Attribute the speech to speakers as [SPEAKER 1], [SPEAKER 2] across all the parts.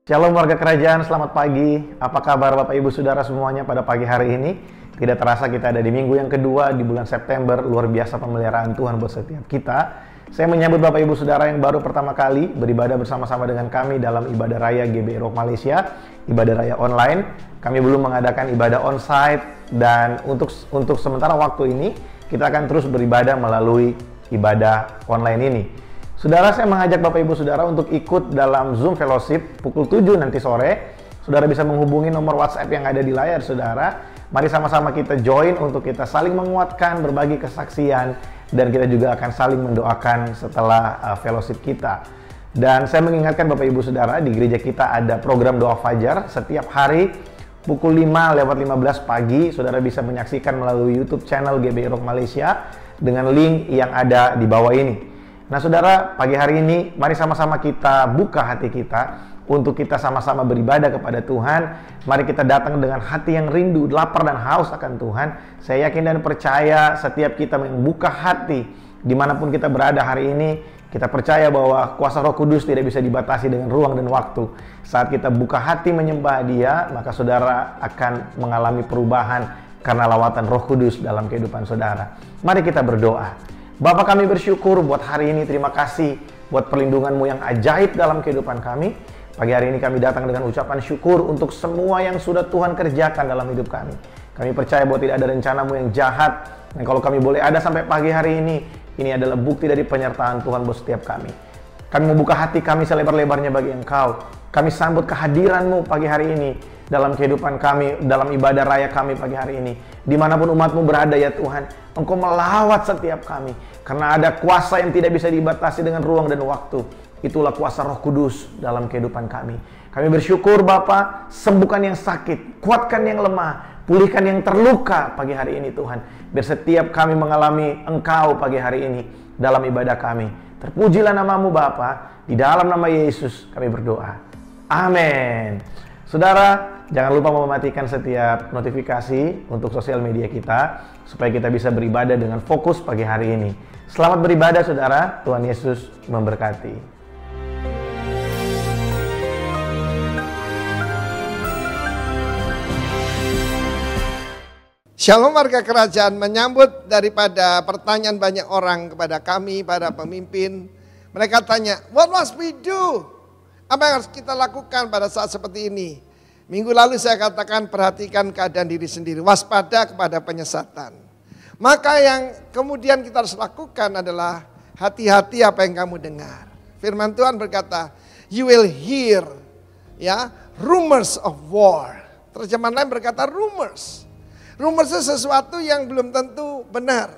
[SPEAKER 1] Shalom warga kerajaan, selamat pagi. Apa kabar Bapak Ibu Saudara semuanya pada pagi hari ini? Tidak terasa kita ada di minggu yang kedua di bulan September. Luar biasa pemeliharaan Tuhan buat setiap kita. Saya menyambut Bapak Ibu Saudara yang baru pertama kali beribadah bersama-sama dengan kami dalam ibadah raya GBI Rock Malaysia, ibadah raya online. Kami belum mengadakan ibadah onsite dan untuk sementara waktu ini kita akan terus beribadah melalui ibadah online ini. Saudara, saya mengajak Bapak Ibu Saudara untuk ikut dalam Zoom Fellowship pukul 7 nanti sore. Saudara bisa menghubungi nomor WhatsApp yang ada di layar Saudara. Mari sama-sama kita join untuk kita saling menguatkan, berbagi kesaksian, dan kita juga akan saling mendoakan setelah fellowship kita. Dan saya mengingatkan Bapak Ibu Saudara, di gereja kita ada program doa fajar setiap hari pukul 5:15 pagi. Saudara bisa menyaksikan melalui YouTube channel GBI Rock Malaysia dengan link yang ada di bawah ini. Nah saudara, pagi hari ini mari sama-sama kita buka hati kita untuk kita sama-sama beribadah kepada Tuhan. Mari kita datang dengan hati yang rindu, lapar dan haus akan Tuhan. Saya yakin dan percaya setiap kita membuka hati dimanapun kita berada hari ini, kita percaya bahwa kuasa Roh Kudus tidak bisa dibatasi dengan ruang dan waktu. Saat kita buka hati menyembah Dia, maka saudara akan mengalami perubahan karena lawatan Roh Kudus dalam kehidupan saudara. Mari kita berdoa. Bapa, kami bersyukur buat hari ini, terima kasih buat perlindungan-Mu yang ajaib dalam kehidupan kami. Pagi hari ini kami datang dengan ucapan syukur untuk semua yang sudah Tuhan kerjakan dalam hidup kami. Kami percaya bahwa tidak ada rencana-Mu yang jahat, dan kalau kami boleh ada sampai pagi hari ini adalah bukti dari penyertaan Tuhan buat setiap kami. Kami membuka hati kami selebar-lebarnya bagi Engkau. Kami sambut kehadiran-Mu pagi hari ini dalam kehidupan kami, dalam ibadah raya kami pagi hari ini. Dimanapun umat-Mu berada ya Tuhan, Engkau melawat setiap kami. Karena ada kuasa yang tidak bisa dibatasi dengan ruang dan waktu. Itulah kuasa Roh Kudus dalam kehidupan kami. Kami bersyukur Bapa, sembuhkan yang sakit, kuatkan yang lemah, pulihkan yang terluka pagi hari ini Tuhan. Biar setiap kami mengalami Engkau pagi hari ini dalam ibadah kami. Terpujilah nama-Mu Bapa, di dalam nama Yesus kami berdoa. Amin. Saudara, jangan lupa mematikan setiap notifikasi untuk sosial media kita supaya kita bisa beribadah dengan fokus pagi hari ini. Selamat beribadah saudara, Tuhan Yesus memberkati.
[SPEAKER 2] Shalom warga kerajaan, menyambut daripada pertanyaan banyak orang kepada kami, para pemimpin. Mereka tanya, what must we do? Apa yang harus kita lakukan pada saat seperti ini? Minggu lalu saya katakan perhatikan keadaan diri sendiri, waspada kepada penyesatan. Maka yang kemudian kita harus lakukan adalah hati-hati apa yang kamu dengar. Firman Tuhan berkata, you will hear rumors of war. Terjemahan lain berkata rumors. Rumors itu sesuatu yang belum tentu benar.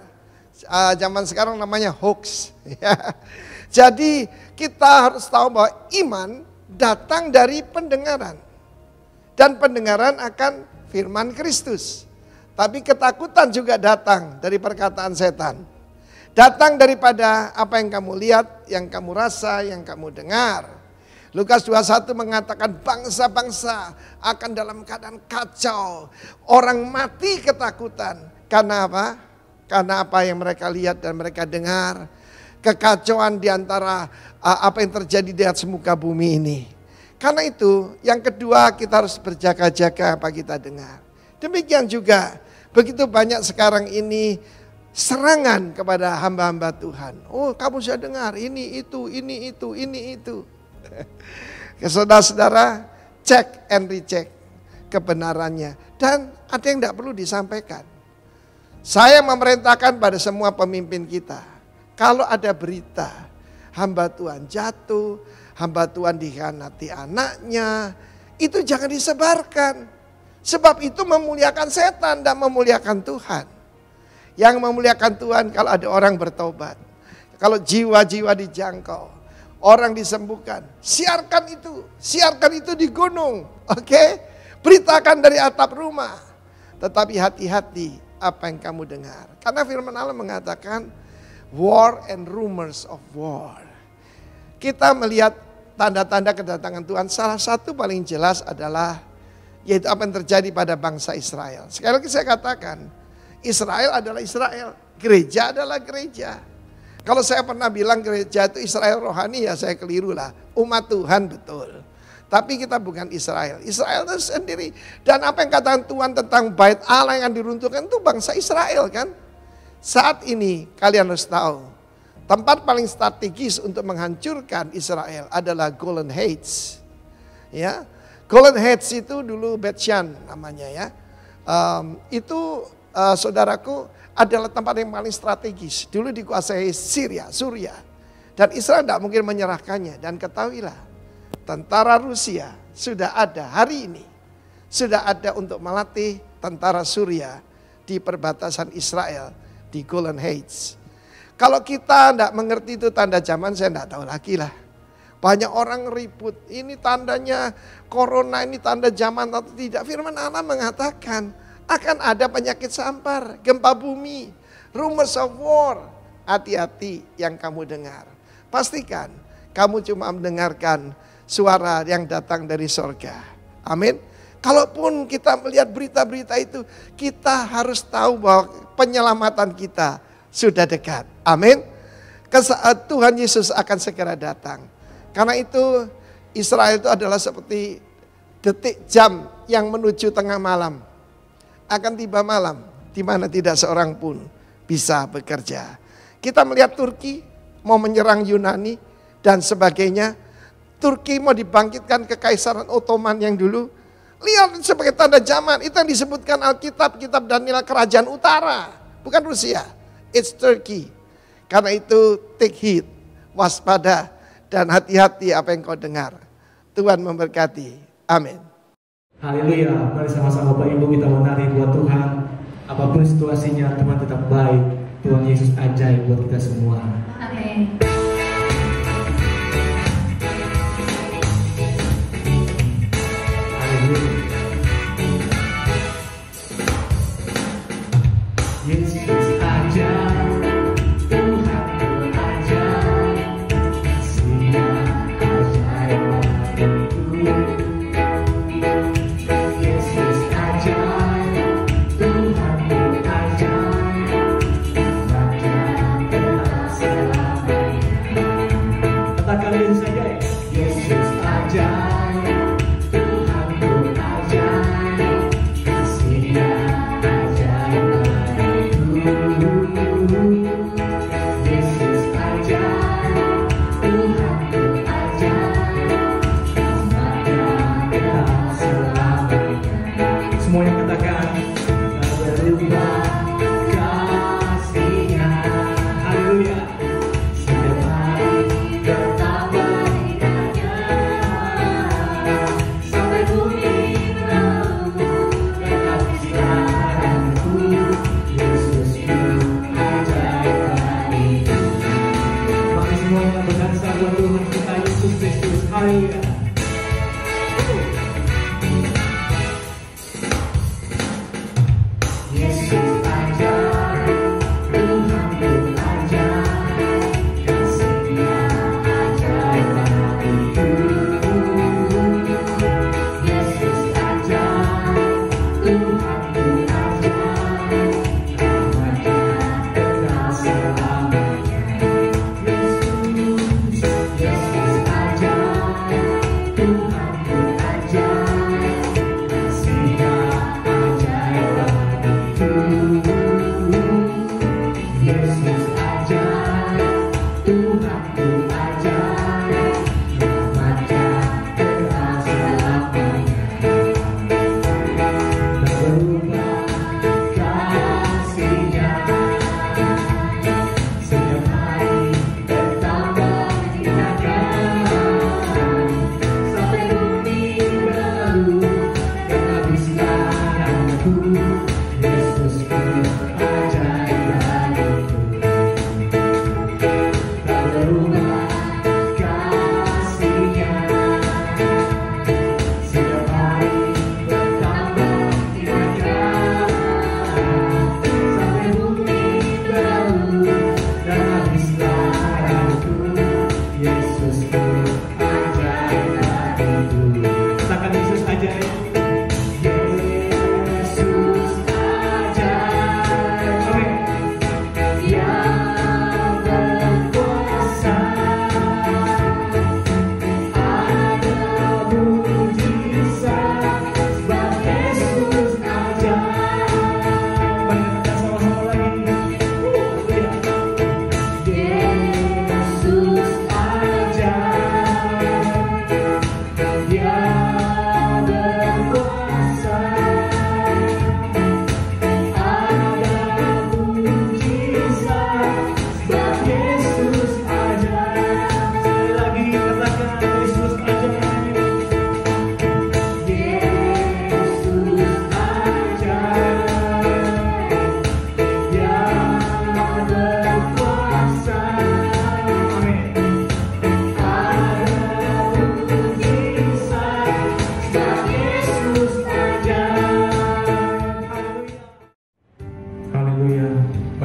[SPEAKER 2] Zaman sekarang namanya hoax. Jadi kita harus tahu bahwa iman datang dari pendengaran. Dan pendengaran akan firman Kristus. Tapi ketakutan juga datang dari perkataan setan. Datang daripada apa yang kamu lihat, yang kamu rasa, yang kamu dengar. Lukas 21 mengatakan bangsa-bangsa akan dalam keadaan kacau. Orang mati ketakutan. Karena apa? Karena apa yang mereka lihat dan mereka dengar. Kekacauan di antara apa yang terjadi di atas muka bumi ini. Karena itu yang kedua kita harus berjaga-jaga apa kita dengar. Demikian juga begitu banyak sekarang ini serangan kepada hamba-hamba Tuhan. Oh kamu sudah dengar ini itu. Saudara-saudara cek and recheck kebenarannya. Dan ada yang tidak perlu disampaikan. Saya memerintahkan pada semua pemimpin kita. Kalau ada berita hamba Tuhan jatuh, hamba Tuhan dikhianati anaknya, itu jangan disebarkan. Sebab itu memuliakan setan dan memuliakan Tuhan. Yang memuliakan Tuhan kalau ada orang bertobat. Kalau jiwa-jiwa dijangkau, orang disembuhkan. Siarkan itu di gunung. Oke? Beritakan dari atap rumah. Tetapi hati-hati apa yang kamu dengar. Karena firman Allah mengatakan war and rumors of war. Kita melihat tanda-tanda kedatangan Tuhan. Salah satu paling jelas adalah yaitu apa yang terjadi pada bangsa Israel. Sekali lagi saya katakan, Israel adalah Israel, gereja adalah gereja. Kalau saya pernah bilang gereja itu Israel rohani, ya saya keliru lah. Umat Tuhan betul. Tapi kita bukan Israel. Israel itu sendiri. Dan apa yang katakan Tuhan tentang bait Allah yang diruntuhkan itu bangsa Israel kan. Saat ini kalian harus tahu. Tempat paling strategis untuk menghancurkan Israel adalah Golden Heights. Ya, Golden Heights itu dulu Bet-Shan namanya ya. Saudaraku adalah tempat yang paling strategis. Dulu dikuasai Syria. Dan Israel tidak mungkin menyerahkannya. Dan ketahuilah, tentara Rusia sudah ada hari ini. Sudah ada untuk melatih tentara Suriah di perbatasan Israel di Golden Heights. Kalau kita tidak mengerti itu tanda zaman, saya tidak tahu lagi lah. Banyak orang ribut, ini tandanya corona, ini tanda zaman atau tidak. Firman Allah mengatakan akan ada penyakit sampar, gempa bumi, rumors of war. Hati-hati yang kamu dengar. Pastikan kamu cuma mendengarkan suara yang datang dari sorga. Amin. Kalaupun kita melihat berita-berita itu, kita harus tahu bahwa penyelamatan kita sudah dekat. Amin. Tuhan Yesus akan segera datang. Karena itu Israel itu adalah seperti detik jam yang menuju tengah malam. Akan tiba malam di mana tidak seorang pun bisa bekerja. Kita melihat Turki mau menyerang Yunani dan sebagainya. Turki mau dibangkitkan kekaisaran Ottoman yang dulu. Lihat sebagai tanda zaman. Itu yang disebutkan Alkitab, kitab Daniel, kerajaan utara. Bukan Rusia. It's Turkey. Karena itu take heed, waspada. Dan hati-hati apa yang kau dengar. Tuhan memberkati. Amin.
[SPEAKER 3] Haleluya. Mari sama-sama Bapak Ibu kita menari buat Tuhan. Apapun situasinya, Tuhan tetap baik. Tuhan Yesus ajaib buat kita semua.
[SPEAKER 4] Amin.
[SPEAKER 3] Haleluya. Yesus ajaib.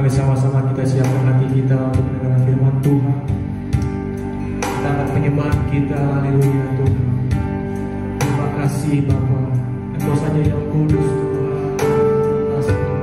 [SPEAKER 3] Mari sama-sama kita siapkan hati kita untuk mendengarkan firman Tuhan. Kita angkat penyembahan kita, haleluya Tuhan. Terima kasih Bapa, Engkau saja yang kudus Tuhan. Terima kasih Tuhan.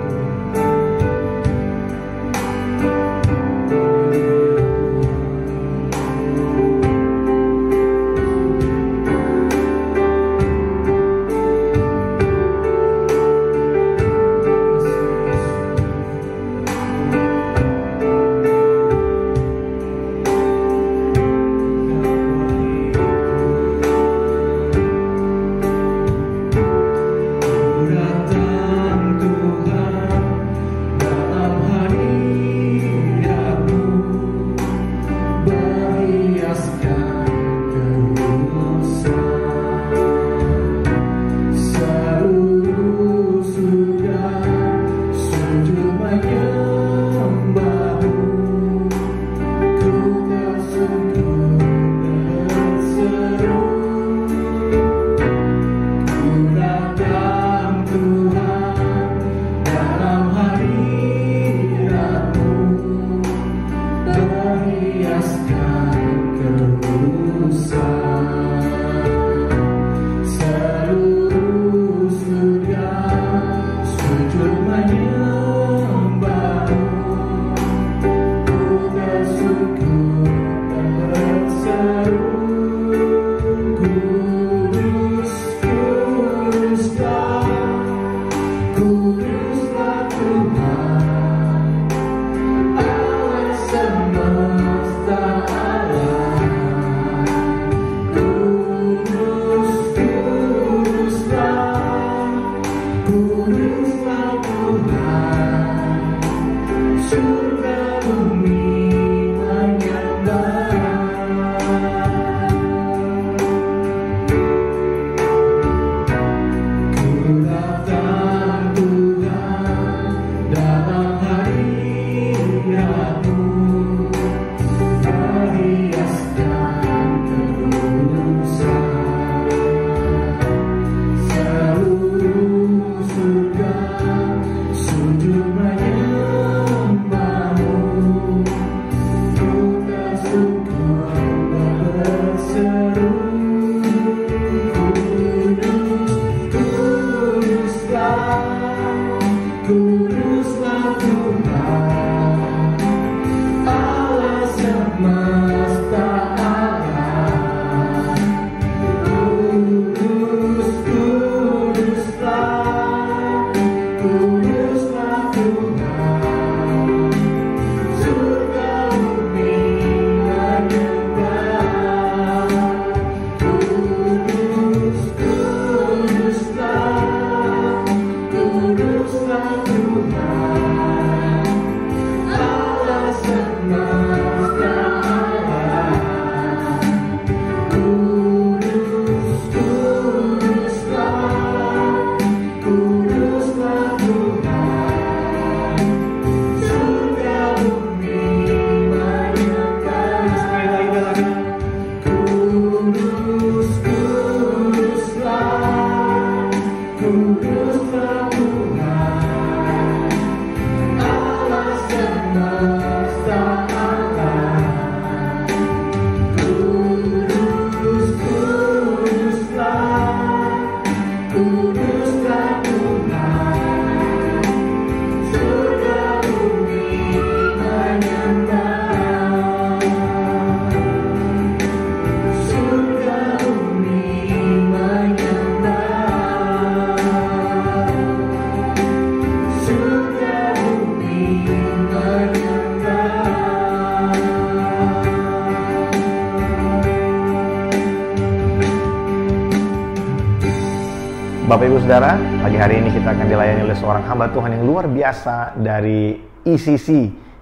[SPEAKER 1] Bapak Ibu Saudara, pagi hari ini kita akan dilayani oleh seorang hamba Tuhan yang luar biasa dari ICC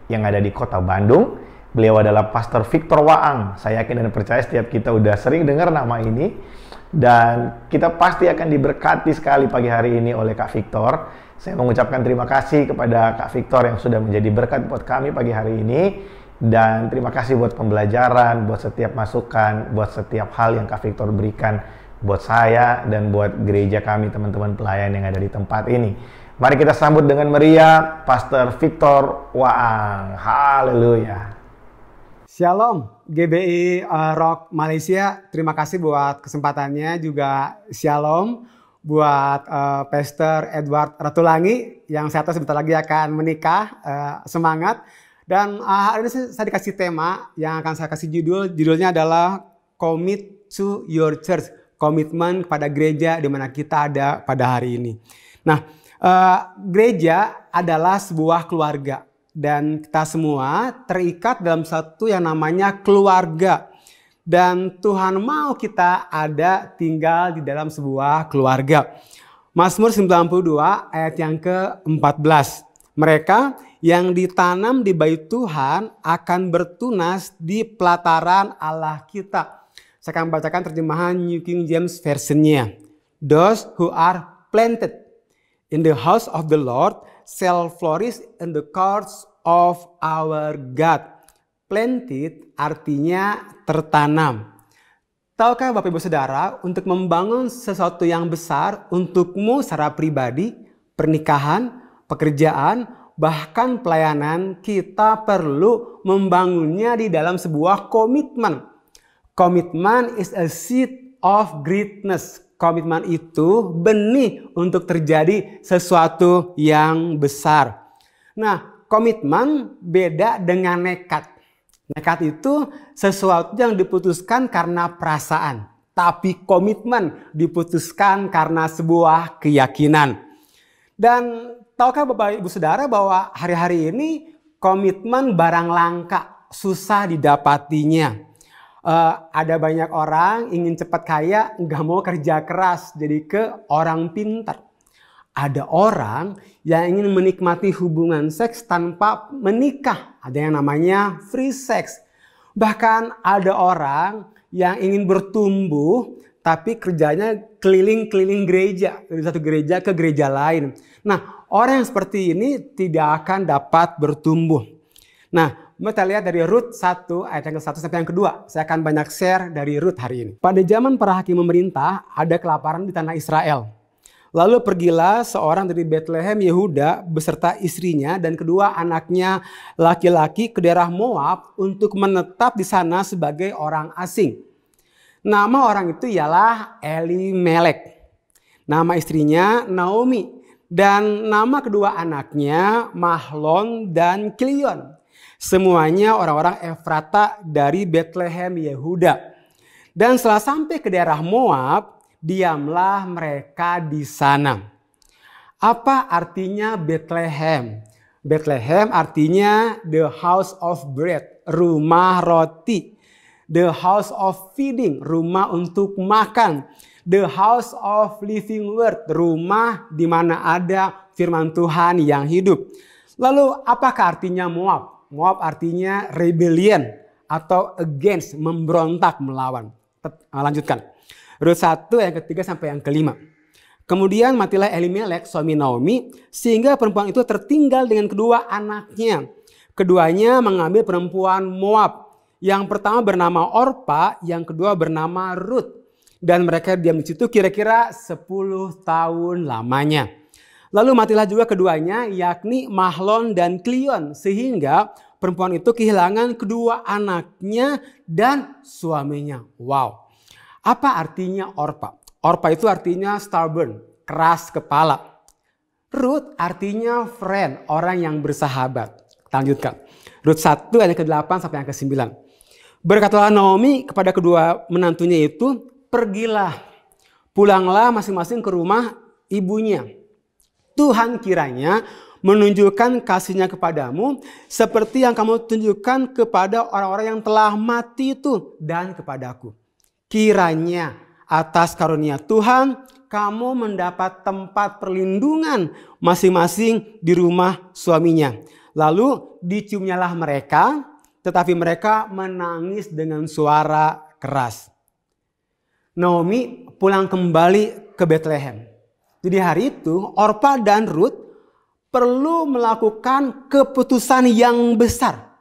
[SPEAKER 1] yang ada di kota Bandung. Beliau adalah Pastor Victor Waang. Saya yakin dan percaya setiap kita udah sering dengar nama ini. Dan kita pasti akan diberkati sekali pagi hari ini oleh Kak Victor. Saya mengucapkan terima kasih kepada Kak Victor yang sudah menjadi berkat buat kami pagi hari ini. Dan terima kasih buat pembelajaran, buat setiap masukan, buat setiap hal yang Kak Victor berikan buat saya dan buat gereja kami, teman-teman pelayan yang ada di tempat ini. Mari kita sambut dengan meriah Pastor Victor Waang. Haleluya.
[SPEAKER 4] Shalom GBI Rock Malaysia, terima kasih buat kesempatannya. Juga shalom buat Pastor Edward Ratulangi yang saya tahu sebentar lagi akan menikah. Semangat. Dan hari ini saya dikasih tema yang akan saya kasih judulnya adalah Commit to Your Church, komitmen kepada gereja di mana kita ada pada hari ini. Nah, gereja adalah sebuah keluarga dan kita semua terikat dalam satu yang namanya keluarga. Dan Tuhan mau kita ada tinggal di dalam sebuah keluarga. Mazmur 92 ayat yang ke-14. Mereka yang ditanam di bait Tuhan akan bertunas di pelataran Allah kita. Saya akan bacakan terjemahan New King James Version-nya. Those who are planted in the house of the Lord shall flourish in the courts of our God. Planted artinya tertanam. Tahukah Bapak Ibu Saudara, untuk membangun sesuatu yang besar untukmu secara pribadi, pernikahan, pekerjaan, bahkan pelayanan, kita perlu membangunnya di dalam sebuah komitmen. Komitmen is a seed of greatness. Komitmen itu benih untuk terjadi sesuatu yang besar. Nah, komitmen beda dengan nekat. Nekat itu sesuatu yang diputuskan karena perasaan. Tapi komitmen diputuskan karena sebuah keyakinan. Dan tahukah Bapak Ibu Saudara bahwa hari-hari ini komitmen barang langka, susah didapatinya. Ada banyak orang ingin cepat kaya, nggak mau kerja keras, jadi ke orang pintar. Ada orang yang ingin menikmati hubungan seks tanpa menikah, ada yang namanya free sex. Bahkan ada orang yang ingin bertumbuh, tapi kerjanya keliling-keliling gereja, dari satu gereja ke gereja lain. Nah, orang yang seperti ini tidak akan dapat bertumbuh. Nah, kita lihat dari Rut 1 ayat yang ke-1 sampai yang ke-2. Saya akan banyak share dari Rut hari ini. Pada zaman para hakim memerintah, ada kelaparan di tanah Israel. Lalu pergilah seorang dari Bethlehem Yehuda beserta istrinya dan kedua anaknya laki-laki ke daerah Moab untuk menetap di sana sebagai orang asing. Nama orang itu ialah Elimelek. Nama istrinya Naomi. Dan nama kedua anaknya Mahlon dan Kilion. Semuanya orang-orang Efrata dari Bethlehem Yehuda. Dan setelah sampai ke daerah Moab, diamlah mereka di sana. Apa artinya Bethlehem? Bethlehem artinya the house of bread, rumah roti. The house of feeding, rumah untuk makan. The house of living word, rumah di mana ada firman Tuhan yang hidup. Lalu apakah artinya Moab? Moab artinya rebellion atau against, memberontak, melawan. Lanjutkan. Rut 1 yang ketiga sampai yang kelima. Kemudian matilah Elimelek suami Naomi sehingga perempuan itu tertinggal dengan kedua anaknya. Keduanya mengambil perempuan Moab. Yang pertama bernama Orpa, yang kedua bernama Rut. Dan mereka diam di situ kira-kira 10 tahun lamanya. Lalu matilah juga keduanya, yakni Mahlon dan Kilion. Sehingga perempuan itu kehilangan kedua anaknya dan suaminya. Wow. Apa artinya Orpa? Orpa itu artinya stubborn, keras kepala. Rut artinya friend, orang yang bersahabat. Kita lanjutkan. Rut 1 ayat ke-8 sampai yang ke-9. Berkatalah Naomi kepada kedua menantunya itu, pergilah, pulanglah masing-masing ke rumah ibunya. Tuhan kiranya menunjukkan kasihnya kepadamu seperti yang kamu tunjukkan kepada orang-orang yang telah mati itu dan kepadaku. Kiranya atas karunia Tuhan kamu mendapat tempat perlindungan masing-masing di rumah suaminya. Lalu diciumnyalah mereka, tetapi mereka menangis dengan suara keras. Naomi pulang kembali ke Bethlehem. Jadi hari itu Orpa dan Rut perlu melakukan keputusan yang besar.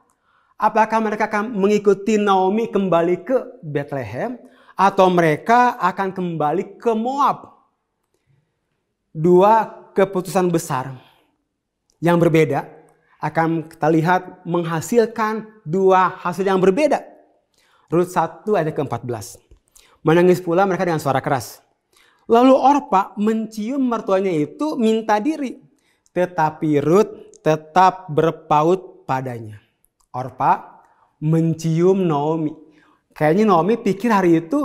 [SPEAKER 4] Apakah mereka akan mengikuti Naomi kembali ke Bethlehem atau mereka akan kembali ke Moab? Dua keputusan besar yang berbeda akan kita lihat menghasilkan dua hasil yang berbeda. Rut 1 ayat ke-14. Menangis pula mereka dengan suara keras. Lalu Orpa mencium mertuanya itu minta diri. Tetapi Rut tetap berpaut padanya. Orpa mencium Naomi. Kayaknya Naomi pikir hari itu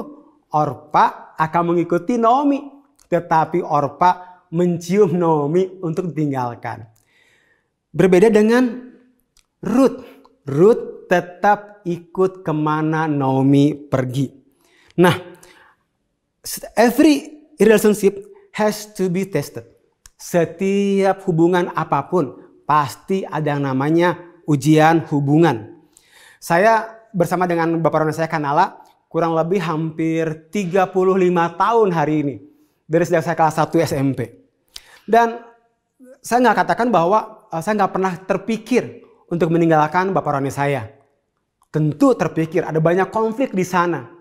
[SPEAKER 4] Orpa akan mengikuti Naomi. Tetapi Orpa mencium Naomi untuk ditinggalkan. Berbeda dengan Rut. Rut tetap ikut kemana Naomi pergi. Nah, every relationship has to be tested. Setiap hubungan apapun pasti ada yang namanya ujian hubungan. Saya bersama dengan Bapak Roni saya Kanala kurang lebih hampir 35 tahun hari ini. Dari sejak saya kelas 1 SMP. Dan saya nggak katakan bahwa saya nggak pernah terpikir untuk meninggalkan Bapak Roni saya. Tentu terpikir, ada banyak konflik di sana.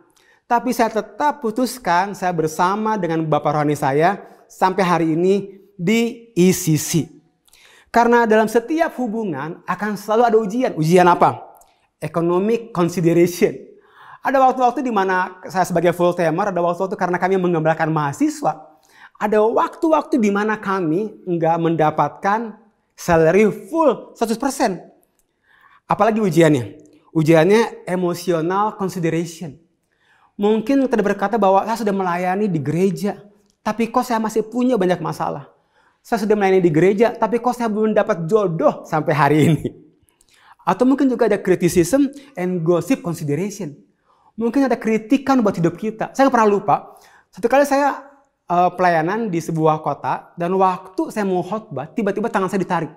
[SPEAKER 4] Tapi saya tetap putuskan saya bersama dengan Bapak Rohani saya sampai hari ini di ECC. Karena dalam setiap hubungan akan selalu ada ujian. Ujian apa? Economic consideration. Ada waktu-waktu di mana saya sebagai full timer, ada waktu-waktu karena kami mengembalakan mahasiswa. Ada waktu-waktu di mana kami nggak mendapatkan salary full 100%. Apalagi ujiannya? Ujiannya emotional consideration. Mungkin kita berkata bahwa saya sudah melayani di gereja, tapi kok saya masih punya banyak masalah. Saya sudah melayani di gereja, tapi kok saya belum dapat jodoh sampai hari ini. Atau mungkin juga ada criticism and gossip consideration. Mungkin ada kritikan buat hidup kita. Saya nggak pernah lupa, satu kali saya pelayanan di sebuah kota, dan waktu saya mau khotbah, tiba-tiba tangan saya ditarik.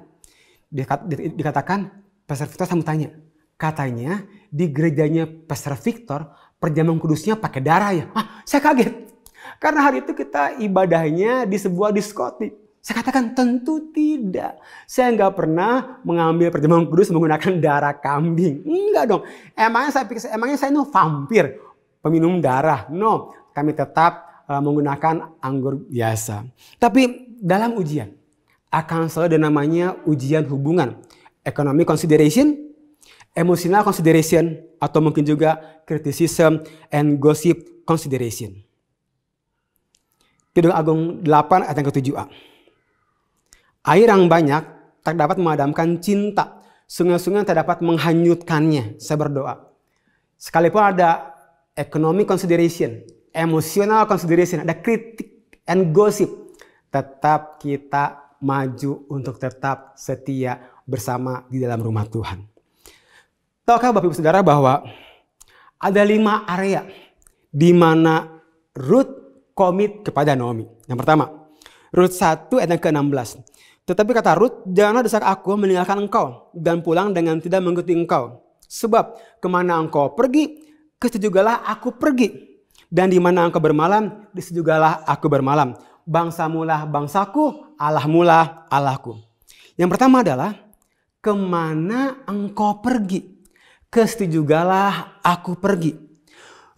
[SPEAKER 4] Dikatakan, Pastor Victor, saya mau tanya. Katanya di gerejanya Pastor Victor, perjamuan kudusnya pakai darah ya? Saya kaget. Karena hari itu kita ibadahnya di sebuah diskotik. Saya katakan tentu tidak. Saya nggak pernah mengambil perjamuan kudus menggunakan darah kambing. Enggak dong. Emangnya saya ini vampir, peminum darah? No, kami tetap menggunakan anggur biasa. Tapi dalam ujian akan selalu ada namanya ujian hubungan. Economic consideration, emotional consideration, atau mungkin juga criticism and gossip consideration. Kidung Agung 8 ayat yang ke-7a. Air yang banyak tak dapat memadamkan cinta. Sungai-sungai tak dapat menghanyutkannya. Saya berdoa. Sekalipun ada economic consideration, emotional consideration, ada kritik and gossip, tetap kita maju untuk tetap setia bersama di dalam rumah Tuhan. Tahukah Bapak Ibu Saudara bahwa ada 5 area di mana Rut komit kepada Naomi. Yang pertama, Rut 1 ayat yang ke-16. Tetapi kata Rut, janganlah desak aku meninggalkan engkau dan pulang dengan tidak mengikuti engkau. Sebab kemana engkau pergi, ke situ jugalah aku pergi. Dan di mana engkau bermalam, di situ jugalah aku bermalam. Bangsamulah bangsaku, Allahmulah Allahku. Yang pertama adalah, kemana engkau pergi, ke situ jugalah aku pergi.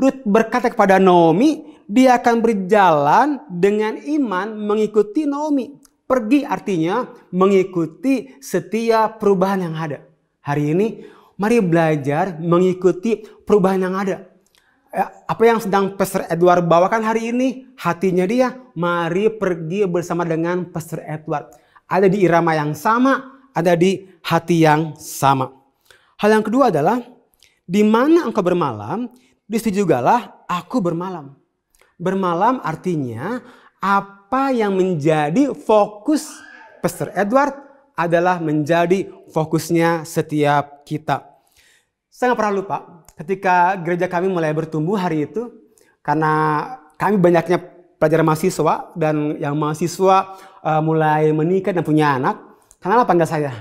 [SPEAKER 4] Rut berkata kepada Naomi, dia akan berjalan dengan iman mengikuti Naomi. Pergi artinya mengikuti setiap perubahan yang ada. Hari ini mari belajar mengikuti perubahan yang ada. Apa yang sedang Pastor Edward bawakan hari ini, hatinya dia, mari pergi bersama dengan Pastor Edward. Ada di irama yang sama, ada di hati yang sama. Hal yang kedua adalah, di mana engkau bermalam, di situ jugalah aku bermalam. Bermalam artinya apa yang menjadi fokus Pastor Edward adalah menjadi fokusnya setiap kita. Saya nggak pernah lupa ketika gereja kami mulai bertumbuh hari itu, karena kami banyaknya pelajar mahasiswa dan yang mahasiswa mulai menikah dan punya anak. Karena panggil saya,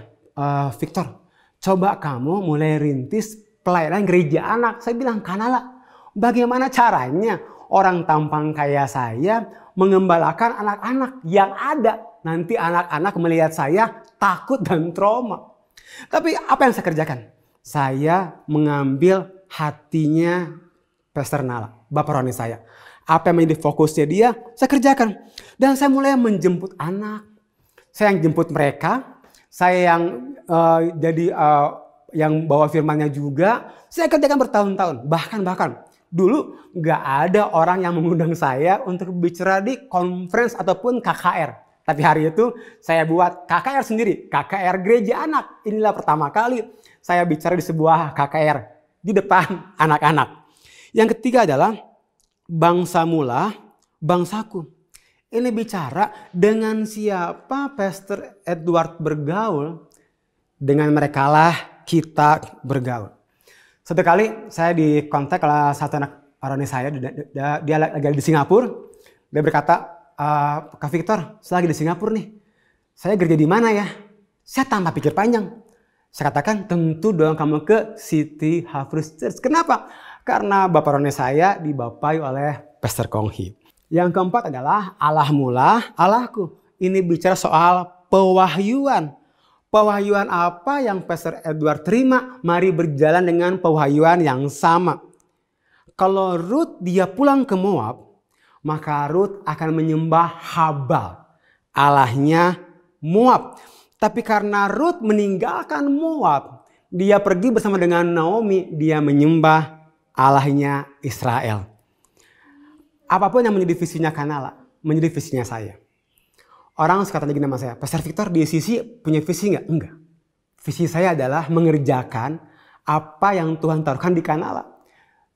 [SPEAKER 4] Victor, coba kamu mulai rintis pelayanan gereja anak. Saya bilang, Kanala, bagaimana caranya orang tampang kayak saya mengembalakan anak-anak yang ada? Nanti anak-anak melihat saya takut dan trauma. Tapi apa yang saya kerjakan? Saya mengambil hatinya Pastor Nala, Bapak Roni saya. Apa yang menjadi fokusnya dia, saya kerjakan. Dan saya mulai menjemput anak. Saya yang jemput mereka, saya yang yang bawa firmannya juga. Saya kerjakan bertahun-tahun, bahkan dulu nggak ada orang yang mengundang saya untuk bicara di conference ataupun KKR. Tapi hari itu saya buat KKR sendiri, KKR Gereja Anak. Inilah pertama kali saya bicara di sebuah KKR di depan anak-anak. Yang ketiga adalah bangsa mula, bangsaku. Ini bicara dengan siapa Pastor Edward bergaul, dengan merekalah kita bergaul. Satu kali saya dikontak oleh satu anak Aroni saya, dia lagi di Singapura. Dia berkata, Kak Victor, saya lagi di Singapura nih. Saya gereja di mana ya? Saya tanpa pikir panjang. Saya katakan, tentu dong kamu ke City Harvest Church. Kenapa? Karena Bapak Roni saya dibapai oleh Pastor Konghi. Yang keempat adalah Allah mula, Allahku. Ini bicara soal pewahyuan. Pewahyuan apa yang Pastor Edward terima? Mari berjalan dengan pewahyuan yang sama. Kalau Ruth dia pulang ke Moab, maka Ruth akan menyembah Habal, allahnya Moab. Tapi karena Ruth meninggalkan Moab, dia pergi bersama dengan Naomi, dia menyembah allahnya Israel. Apapun yang menjadi visinya Kanala, menjadi visinya saya. Orang suka tanya gini sama saya, Pastor Victor di sisi punya visi nggak? Enggak. Visi saya adalah mengerjakan apa yang Tuhan taruhkan di Kanala.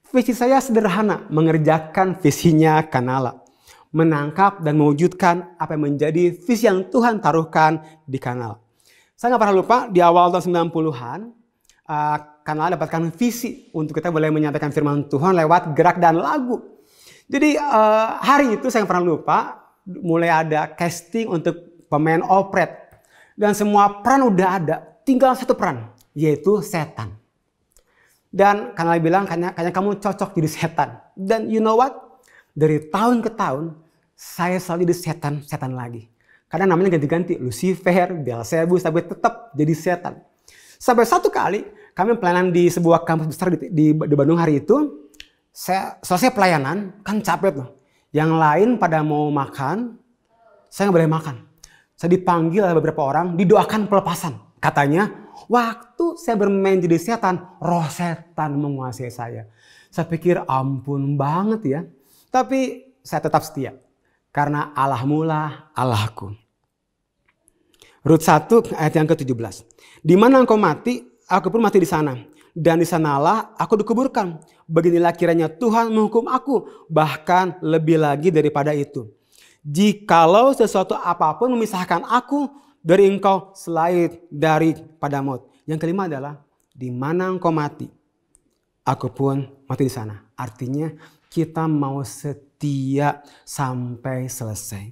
[SPEAKER 4] Visi saya sederhana, mengerjakan visinya Kanala. Menangkap dan mewujudkan apa yang menjadi visi yang Tuhan taruhkan di Kanala. Saya nggak pernah lupa di awal tahun 90-an, Kanala dapatkan visi untuk kita boleh menyampaikan firman Tuhan lewat gerak dan lagu. Jadi hari itu saya nggak pernah lupa, mulai ada casting untuk pemain operet. Dan semua peran udah ada, tinggal satu peran, yaitu setan. Dan Kanala bilang, kayaknya kamu cocok jadi setan. Dan you know what? Dari tahun ke tahun, saya selalu jadi setan lagi. Karena namanya ganti-ganti, Lucifer, Beelzebub, tapi tetap jadi setan. Sampai satu kali, kami pelayanan di sebuah kampus besar di Bandung hari itu. Saya selesai pelayanan, kan capek tuh. Yang lain pada mau makan, saya nggak boleh makan. Saya dipanggil oleh beberapa orang, didoakan pelepasan. Katanya, waktu saya bermain jadi setan, roh setan menguasai saya. Saya pikir ampun banget ya. Tapi saya tetap setia. Karena Allah mula, Allahku. Rut 1 ayat yang ke-17. Di mana engkau mati, aku pun mati di sana. Dan di sanalah aku dikuburkan. Beginilah kiranya Tuhan menghukum aku, bahkan lebih lagi daripada itu. Jikalau sesuatu apapun memisahkan aku dari engkau selain daripada maut. Yang kelima adalah, di mana engkau mati, aku pun mati di sana. Artinya kita mau setia sampai selesai.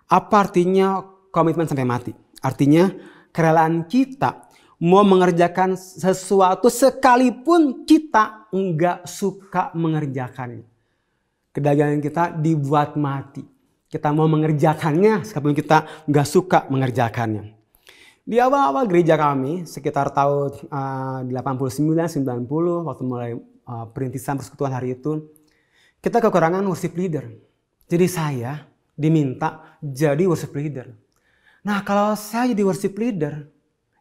[SPEAKER 4] Apa artinya komitmen sampai mati? Artinya kerelaan kita mau mengerjakan sesuatu sekalipun kita enggak suka mengerjakannya. Kedagingan kita dibuat mati. Kita mau mengerjakannya sekalipun kita enggak suka mengerjakannya. Di awal-awal gereja kami sekitar tahun 89-90 waktu mulai perintisan persekutuan hari itu, kita kekurangan worship leader. Jadi saya diminta jadi worship leader. Nah kalau saya jadi worship leader,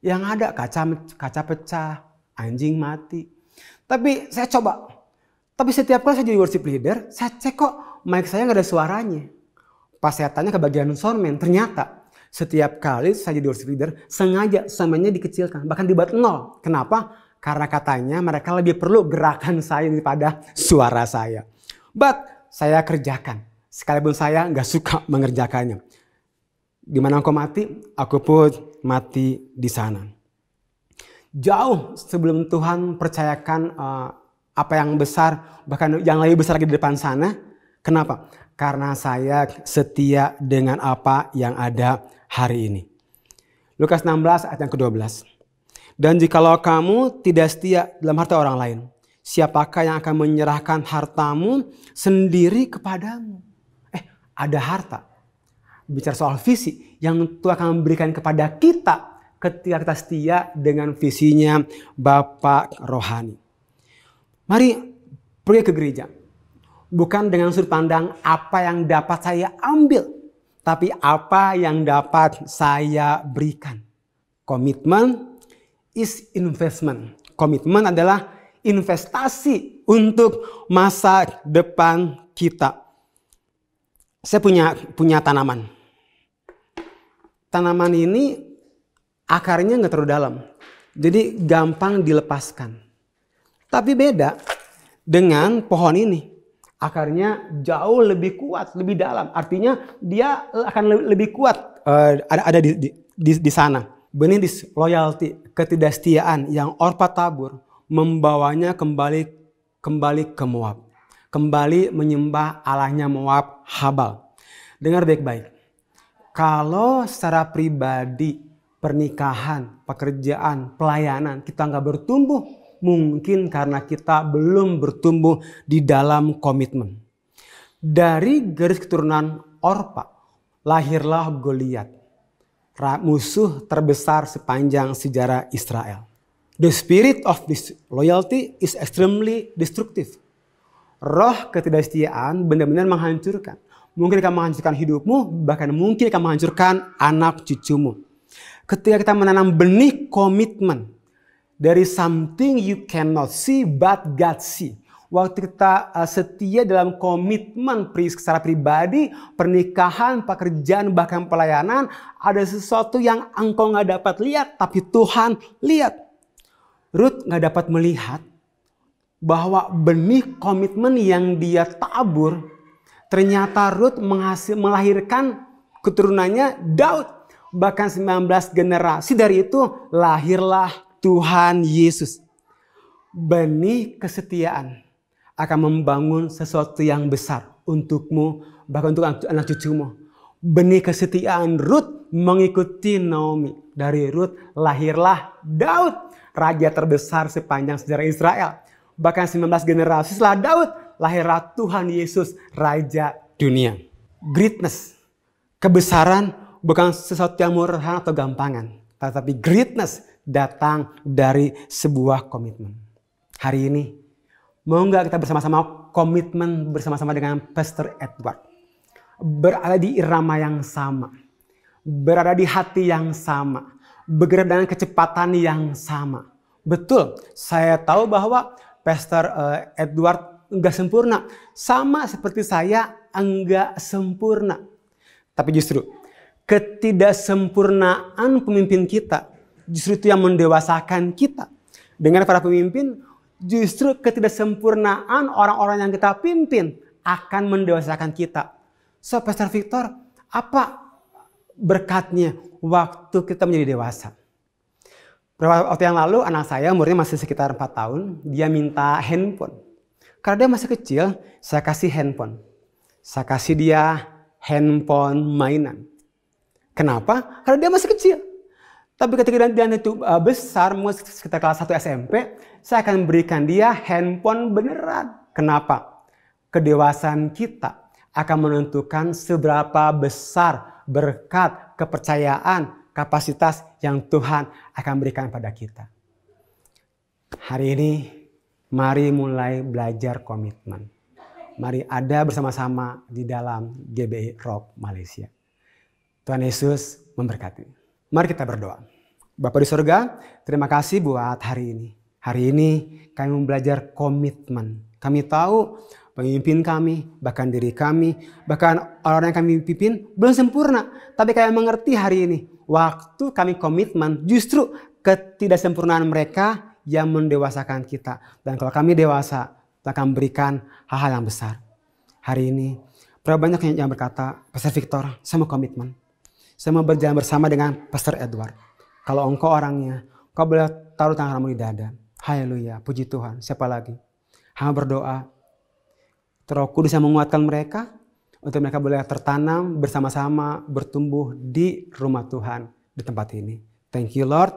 [SPEAKER 4] yang ada kaca pecah, anjing mati. Tapi saya coba. Tapi setiap kali saya jadi worship leader, saya cek kok mic saya nggak ada suaranya. Pas saya tanya ke bagian soundman, ternyata setiap kali saya jadi worship leader, sengaja soundman-nya dikecilkan. Bahkan dibuat 0. Kenapa? Karena katanya mereka lebih perlu gerakan saya daripada suara saya. But saya kerjakan. Sekalipun saya nggak suka mengerjakannya. Di mana engkau mati, aku pun mati di sana. Jauh sebelum Tuhan percayakan apa yang besar, bahkan yang lebih besar di depan sana. Kenapa? Karena saya setia dengan apa yang ada hari ini. Lukas 16 ayat yang ke-12. Dan jikalau kamu tidak setia dalam harta orang lain, siapakah yang akan menyerahkan hartamu sendiri kepadamu? Ada harta. Bicara soal visi yang Tuhan akan memberikan kepada kita ketika kita setia dengan visinya Bapak Rohani. Mari pergi ke gereja. Bukan dengan sudut pandang apa yang dapat saya ambil. tapi apa yang dapat saya berikan. Komitmen is investment. Komitmen adalah investasi untuk masa depan kita. Saya punya tanaman. Tanaman ini akarnya nggak terlalu dalam, jadi gampang dilepaskan. Tapi beda dengan pohon ini, akarnya jauh lebih kuat, lebih dalam. Artinya dia akan lebih kuat ada di sana. Benih disloyalty, ketidaksetiaan yang Orpa tabur membawanya kembali ke Moab. Kembali menyembah Allahnya Moab, Habal. Dengar baik-baik. Kalau secara pribadi, pernikahan, pekerjaan, pelayanan kita nggak bertumbuh, mungkin karena kita belum bertumbuh di dalam komitmen. Dari garis keturunan Orpa, lahirlah Goliat, musuh terbesar sepanjang sejarah Israel. The spirit of disloyalty is extremely destructive. Roh ketidaksetiaan benar-benar menghancurkan. Mungkin akan menghancurkan hidupmu, bahkan mungkin akan menghancurkan anak cucumu. Ketika kita menanam benih komitmen dari something you cannot see but God see. Waktu kita setia dalam komitmen secara pribadi, pernikahan, pekerjaan, bahkan pelayanan, ada sesuatu yang engkau nggak dapat lihat, tapi Tuhan lihat. Ruth nggak dapat melihat bahwa benih komitmen yang dia tabur, ternyata Ruth melahirkan keturunannya Daud. Bahkan 19 generasi dari itu lahirlah Tuhan Yesus. Benih kesetiaan akan membangun sesuatu yang besar untukmu, bahkan untuk anak cucumu. Benih kesetiaan Ruth mengikuti Naomi. Dari Ruth lahirlah Daud, raja terbesar sepanjang sejarah Israel. Bahkan 19 generasi setelah Daud, lahirlah Tuhan Yesus, Raja dunia. Greatness, kebesaran bukan sesuatu yang murahan atau gampangan. Tetapi greatness datang dari sebuah komitmen. Hari ini, mau nggak kita bersama-sama komitmen bersama-sama dengan Pastor Edward. Berada di irama yang sama. Berada di hati yang sama. Bergerak dengan kecepatan yang sama. Betul, saya tahu bahwa Pastor Edward enggak sempurna. Sama seperti saya enggak sempurna. Tapi justru ketidaksempurnaan pemimpin kita justru itu yang mendewasakan kita. Dengan para pemimpin, justru ketidaksempurnaan orang-orang yang kita pimpin akan mendewasakan kita. So, Pastor Victor, apa berkatnya waktu kita menjadi dewasa? Beberapa waktu yang lalu anak saya umurnya masih sekitar 4 tahun, dia minta handphone. Karena dia masih kecil, saya kasih handphone. Saya kasih dia handphone mainan. Kenapa? Karena dia masih kecil. Tapi ketika dia itu besar, mungkin sekitar kelas 1 SMP, saya akan berikan dia handphone beneran. Kenapa? Kedewasaan kita akan menentukan seberapa besar berkat, kepercayaan, kapasitas yang Tuhan akan berikan pada kita. Hari ini, mari mulai belajar komitmen. Mari ada bersama-sama di dalam GBI Rock Malaysia. Tuhan Yesus memberkati. Mari kita berdoa. Bapa di surga, terima kasih buat hari ini. Hari ini kami belajar komitmen. Kami tahu pemimpin kami, bahkan diri kami, bahkan orang yang kami pimpin belum sempurna. Tapi kami mengerti hari ini. Waktu kami komitmen, justru ketidaksempurnaan mereka yang mendewasakan kita. Dan kalau kami dewasa, kita akan berikan hal-hal yang besar. Hari ini, berapa banyak yang berkata, Pastor Victor, saya mau komitmen. Saya mau berjalan bersama dengan Pastor Edward. Kalau engkau orangnya, kau boleh taruh tangan kamu di dada. Haleluya, puji Tuhan. Siapa lagi? Hamba berdoa, Roh Kudus yang menguatkan mereka, untuk mereka boleh tertanam bersama-sama, bertumbuh di rumah Tuhan, di tempat ini. Thank you Lord.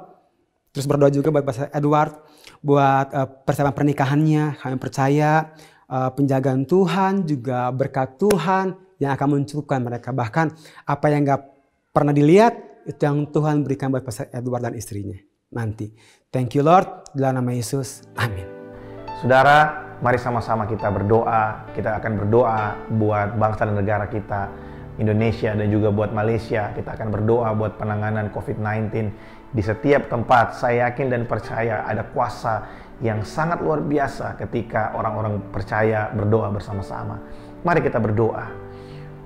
[SPEAKER 4] Terus berdoa juga buat Pastor Edward, buat persiapan pernikahannya. Kami percaya penjagaan Tuhan, juga berkat Tuhan yang akan mencukupkan mereka. Bahkan apa yang gak pernah dilihat, itu yang Tuhan berikan buat Pastor Edward dan istrinya nanti. Thank you Lord, dalam nama Yesus, amin.
[SPEAKER 1] Saudara, mari sama-sama kita berdoa. Kita akan berdoa buat bangsa dan negara kita. Indonesia dan juga buat Malaysia. Kita akan berdoa buat penanganan COVID-19 di setiap tempat. Saya yakin dan percaya ada kuasa yang sangat luar biasa ketika orang-orang percaya berdoa bersama-sama. Mari kita berdoa.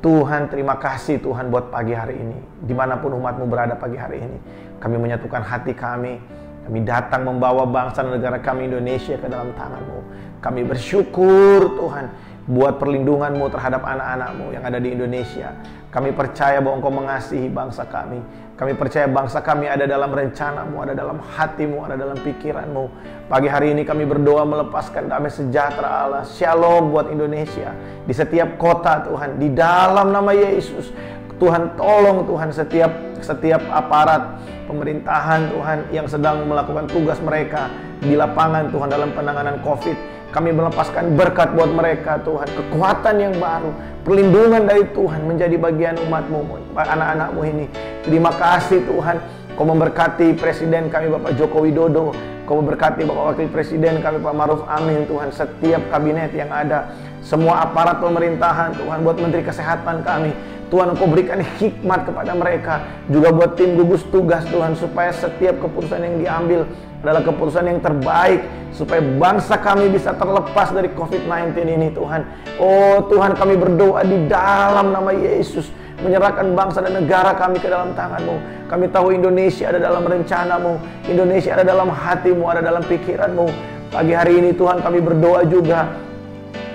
[SPEAKER 1] Tuhan, terima kasih Tuhan buat pagi hari ini. Dimanapun umat-Mu berada pagi hari ini, kami menyatukan hati kami. Kami datang membawa bangsa dan negara kami Indonesia ke dalam tangan-Mu. Kami bersyukur Tuhan buat perlindungan-Mu terhadap anak-anak-Mu yang ada di Indonesia. Kami percaya bahwa Engkau mengasihi bangsa kami. Kami percaya bangsa kami ada dalam rencana-Mu, ada dalam hati-Mu, ada dalam pikiran-Mu. Pagi hari ini kami berdoa melepaskan damai sejahtera Allah, shalom buat Indonesia. Di setiap kota Tuhan, di dalam nama Yesus. Tuhan tolong Tuhan setiap aparat pemerintahan Tuhan yang sedang melakukan tugas mereka di lapangan Tuhan dalam penanganan COVID. Kami melepaskan berkat buat mereka Tuhan, kekuatan yang baru, perlindungan dari Tuhan menjadi bagian umat-Mu, anak-anak-Mu ini. Terima kasih Tuhan, Kau memberkati Presiden kami Bapak Joko Widodo, Kau memberkati Bapak Wakil Presiden kami Pak Maruf Amin Tuhan, setiap kabinet yang ada, semua aparat pemerintahan Tuhan, buat Menteri Kesehatan kami. Tuhan, Engkau berikan hikmat kepada mereka, juga buat tim gugus tugas Tuhan, supaya setiap keputusan yang diambil adalah keputusan yang terbaik, supaya bangsa kami bisa terlepas dari COVID-19 ini Tuhan. Oh Tuhan, kami berdoa di dalam nama Yesus, menyerahkan bangsa dan negara kami ke dalam tangan-Mu. Kami tahu Indonesia ada dalam rencana-Mu, Indonesia ada dalam hati-Mu, ada dalam pikiran-Mu. Pagi hari ini Tuhan kami berdoa juga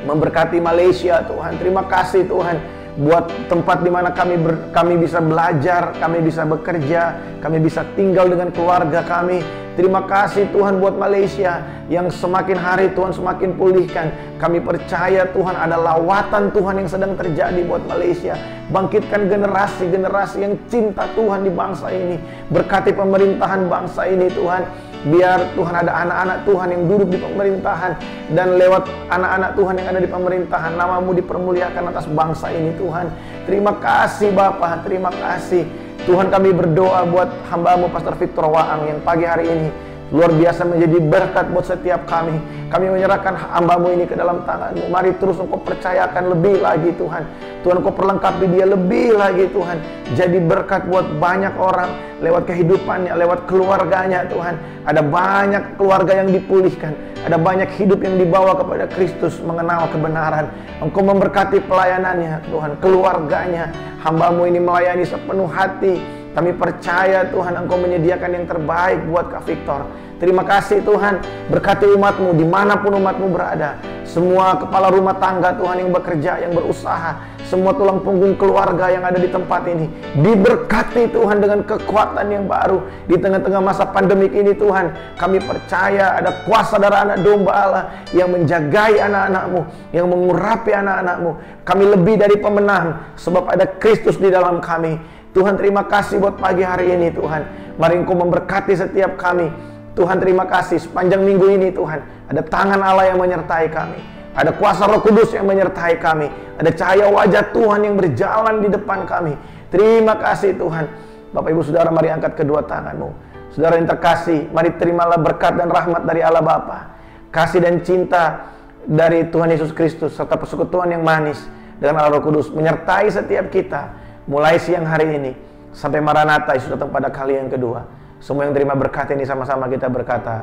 [SPEAKER 1] memberkati Malaysia Tuhan. Terima kasih Tuhan buat tempat di mana kami bisa belajar, kami bisa bekerja, kami bisa tinggal dengan keluarga kami. Terima kasih Tuhan buat Malaysia yang semakin hari Tuhan semakin pulihkan. Kami percaya Tuhan ada lawatan Tuhan yang sedang terjadi buat Malaysia. Bangkitkan generasi-generasi yang cinta Tuhan di bangsa ini. Berkati pemerintahan bangsa ini Tuhan. Biar Tuhan ada anak-anak Tuhan yang duduk di pemerintahan, dan lewat anak-anak Tuhan yang ada di pemerintahan, nama-Mu dipermuliakan atas bangsa ini Tuhan. Terima kasih Bapa, terima kasih Tuhan. Kami berdoa buat hamba-Mu Pastor Victor Waang yang pagi hari ini luar biasa menjadi berkat buat setiap kami. Kami menyerahkan hamba-Mu ini ke dalam tangan-Mu. Mari terus Engkau percayakan lebih lagi Tuhan. Tuhan, Engkau perlengkapi dia lebih lagi Tuhan. Jadi berkat buat banyak orang lewat kehidupannya, lewat keluarganya Tuhan. Ada banyak keluarga yang dipulihkan. Ada banyak hidup yang dibawa kepada Kristus, mengenal kebenaran. Engkau memberkati pelayanannya Tuhan, keluarganya. Hamba-Mu ini melayani sepenuh hati. Kami percaya Tuhan Engkau menyediakan yang terbaik buat Kak Victor. Terima kasih Tuhan, berkati umat-Mu dimanapun umat-Mu berada. Semua kepala rumah tangga Tuhan yang bekerja, yang berusaha, semua tulang punggung keluarga yang ada di tempat ini, diberkati Tuhan dengan kekuatan yang baru. Di tengah-tengah masa pandemik ini Tuhan, kami percaya ada kuasa darah anak domba Allah yang menjagai anak-anak-Mu, yang mengurapi anak-anak-Mu. Kami lebih dari pemenang, sebab ada Kristus di dalam kami. Tuhan, terima kasih buat pagi hari ini Tuhan. Mari Engkau memberkati setiap kami. Tuhan, terima kasih sepanjang minggu ini Tuhan, ada tangan Allah yang menyertai kami, ada kuasa Roh Kudus yang menyertai kami, ada cahaya wajah Tuhan yang berjalan di depan kami. Terima kasih Tuhan. Bapak Ibu Saudara, mari angkat kedua tangan-Mu. Saudara yang terkasih, mari terimalah berkat dan rahmat dari Allah Bapa, kasih dan cinta dari Tuhan Yesus Kristus, serta persekutuan yang manis dengan Allah Roh Kudus menyertai setiap kita mulai siang hari ini sampai Maranatha Yesus datang pada kali yang kedua. Semua yang terima berkat ini sama-sama kita berkata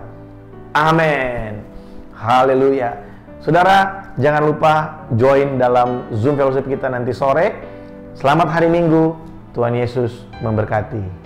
[SPEAKER 1] amin. Haleluya. Saudara, jangan lupa join dalam Zoom fellowship kita nanti sore. Selamat hari Minggu. Tuhan Yesus memberkati.